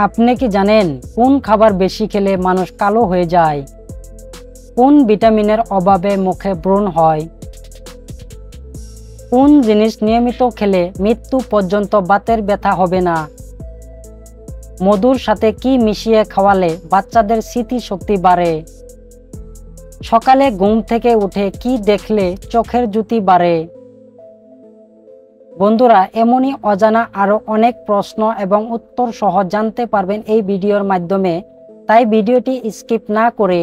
আপনি কি জানেন কোন খাবার বেশি খেলে মানুষ কালো হয়ে যায়? কোন ভিটামিনের অভাবে মুখে ব্রণ হয়? কোন জিনিস নিয়মিত খেলে মৃত্যু পর্যন্ত বাতের ব্যথা হবে না? মধুর সাথে কি মিশিয়ে খাওয়ালে বাচ্চাদের স্মৃতিশক্তি বাড়ে? সকালে ঘুম থেকে উঠে কি দেখলে চোখের জ্যোতি বাড়ে? বন্ধুরা, এমনই অজানা আরো অনেক প্রশ্ন এবং উত্তর সহ জানতে পারবেন এই ভিডিওর মাধ্যমে। তাই ভিডিওটি স্কিপ না করে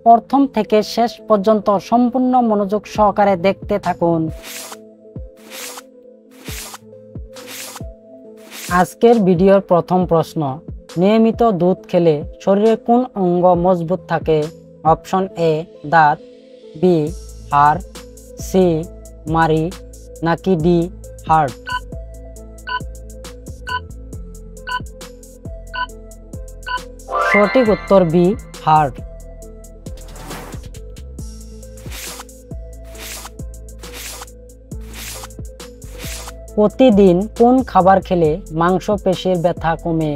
প্রথম থেকে শেষ পর্যন্ত সম্পূর্ণ মনোযোগ সহকারে দেখতে থাকুন। আজকের ভিডিওর প্রথম প্রশ্ন, নিয়মিত দুধ খেলে শরীরের কোন অঙ্গ মজবুত থাকে? অপশন এ দাঁত, বি হাড়, সি মাড়ি, নাকি ডি হার্ট? সঠিক উত্তর বি হার্ট। প্রতিদিন কোন খাবার খেলে মাংসপেশির ব্যথা কমে?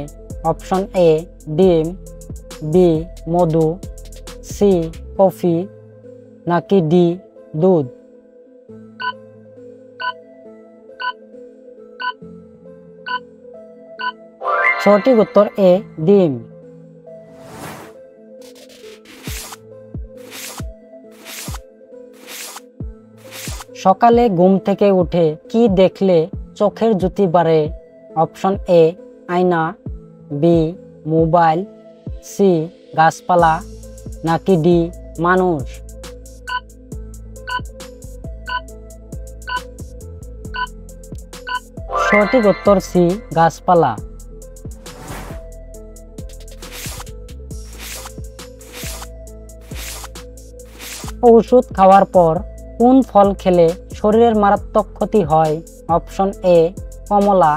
অপশন এ ডিম, বি মধু, সি কফি, নাকি ডি দুধ? সঠিক উত্তর এ ডিম। সকালে ঘুম থেকে উঠে কি দেখলে চোখের জ্যোতি বাড়ে? অপশন এ আয়না, বি মোবাইল, সি গাছপালা, নাকি ডি মানুষ? সঠিক উত্তর সি গাছপালা। ঔষধ খাওয়ার পর কোন ফল খেলে শরীরের মারাত্মক ক্ষতি হয়? অপশন এ কমলা,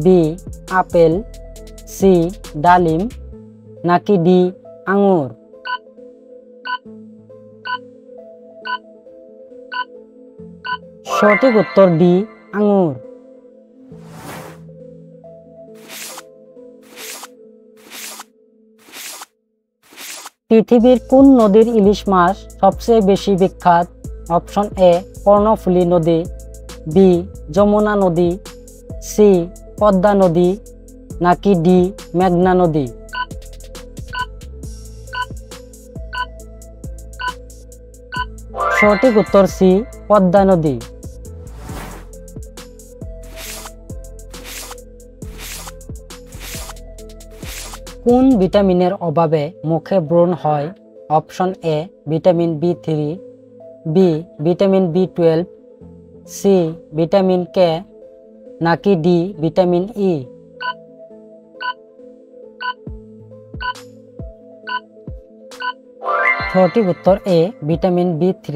বি আপেল, সি ডালিম, নাকি ডি আঙুর? সঠিক উত্তর ডি আঙুর। পৃথিবীর কোন নদীর ইলিশ মাছ সবচেয়ে বেশি বিখ্যাত? অপশন এ কর্ণফুলী নদী, বি যমুনা নদী, সি পদ্মা নদী, নাকি ডি মেঘনা নদী? সঠিক উত্তর সি পদ্মা নদী। কোন ভিটামিনের অভাবে মুখে ব্রণ হয়? অপশন এ ভিটামিন বি3, বি ভিটামিন বি12, সি ভিটামিন কে, নাকি ডি ভিটামিন ই? সঠিক উত্তর এ ভিটামিন বি3।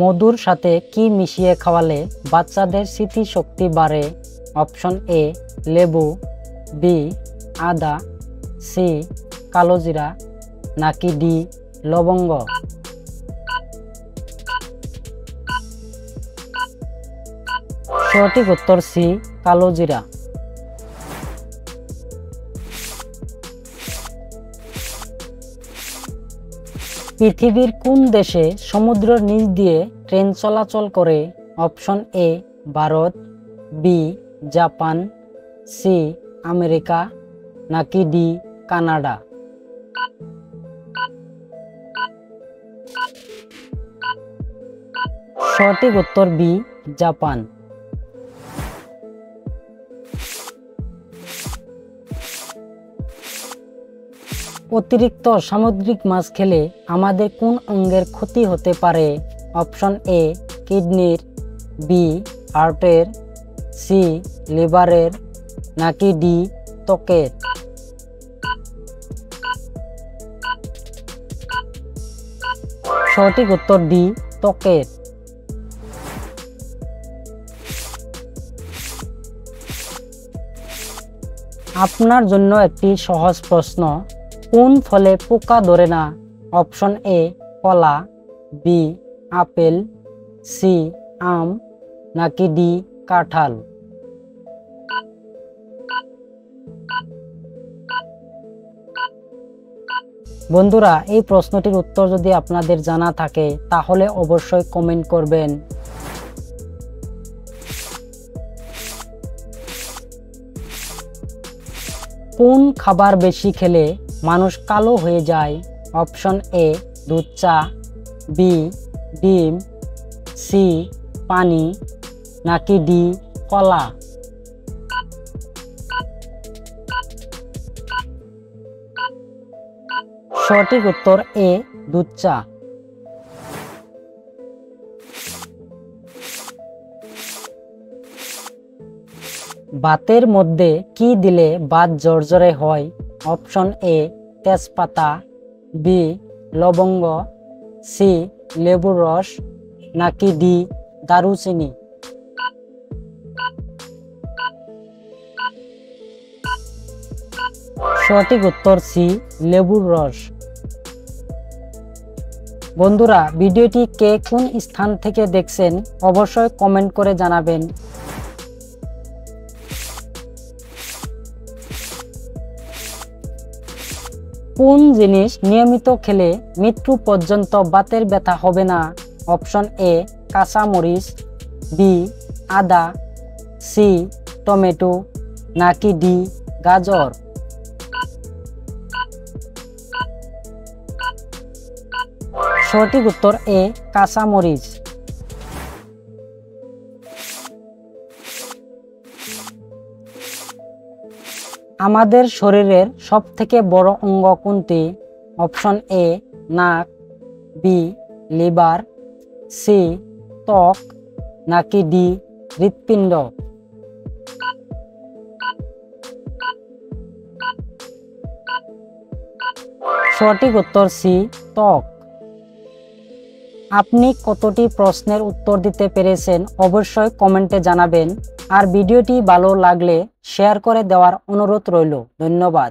মধুর সাথে কি মিশিয়ে খাওয়ালে বাচ্চাদের স্মৃতিশক্তি বাড়ে? অপশন এ লেবু, বি আদা, সি কালোজিরা, নাকি ডি লবঙ্গ? সঠিক উত্তর সি কালোজিরা। পৃথিবীর কোন দেশে সমুদ্রের নিচ দিয়ে ট্রেন চলাচল করে? Option A Bharat, B Japan, C America, নাকি ডি কানাডা? সঠিক উত্তর বি জাপান। অতিরিক্ত সামুদ্রিক মাছ খেলে আমাদের কোন অঙ্গের ক্ষতি হতে পারে? অপশন এ কিডনির, বি হার্টের, সি লিভারের, নাকি ডি ত্বকের? সঠিক উত্তর ডি ত্বকের। আপনার জন্য একটি সহজ প্রশ্ন, কোন ফলে পোকা ধরে না? অপশন এ কলা, বি আপেল, সি আম, নাকি ডি কাঁঠাল? বন্ধুরা, এই প্রশ্নটির উত্তর যদি আপনাদের জানা থাকে তাহলে অবশ্যই কমেন্ট করবেন। কোন খাবার বেশি খেলে মানুষ কালো হয়ে যায়? অপশন এ দুধ চা, বি ডিম, সি পানি, নাকি ডি কলা? সঠিক উত্তর এ দুধ চা। ভাতের মধ্যে কি দিলে ভাত ঝরঝরে হয়? অপশন এ তেজপাতা, বি লবঙ্গ, সি লেবুর রস, নাকি ডি দারুচিনি? সঠিক উত্তর সি লেবুর রস। বন্ধুরা, ভিডিওটি কে কোন স্থান থেকে দেখছেন অবশ্যই কমেন্ট করে জানাবেন। কোন জিনিস নিয়মিত খেলে মৃত্যু পর্যন্ত বাতের ব্যথা হবে না? অপশন এ কাঁচা মরিচ, বি আদা, সি টমেটো, নাকি ডি গাজর? সঠিক উত্তর এ কাঁচা মরিচ। আমাদের শরীরের সবথেকে বড় অঙ্গ কোনটি? অপশন এ নাক, বি লিভার, সি ত্বক, নাকি ডি হৃৎপিণ্ড? সঠিক উত্তর সি ত্বক। আপনি কতটি প্রশ্নের উত্তর দিতে পেরেছেন অবশ্যই কমেন্টে জানাবেন। আর ভিডিওটি ভালো লাগলে শেয়ার করে দেওয়ার অনুরোধ রইল। ধন্যবাদ।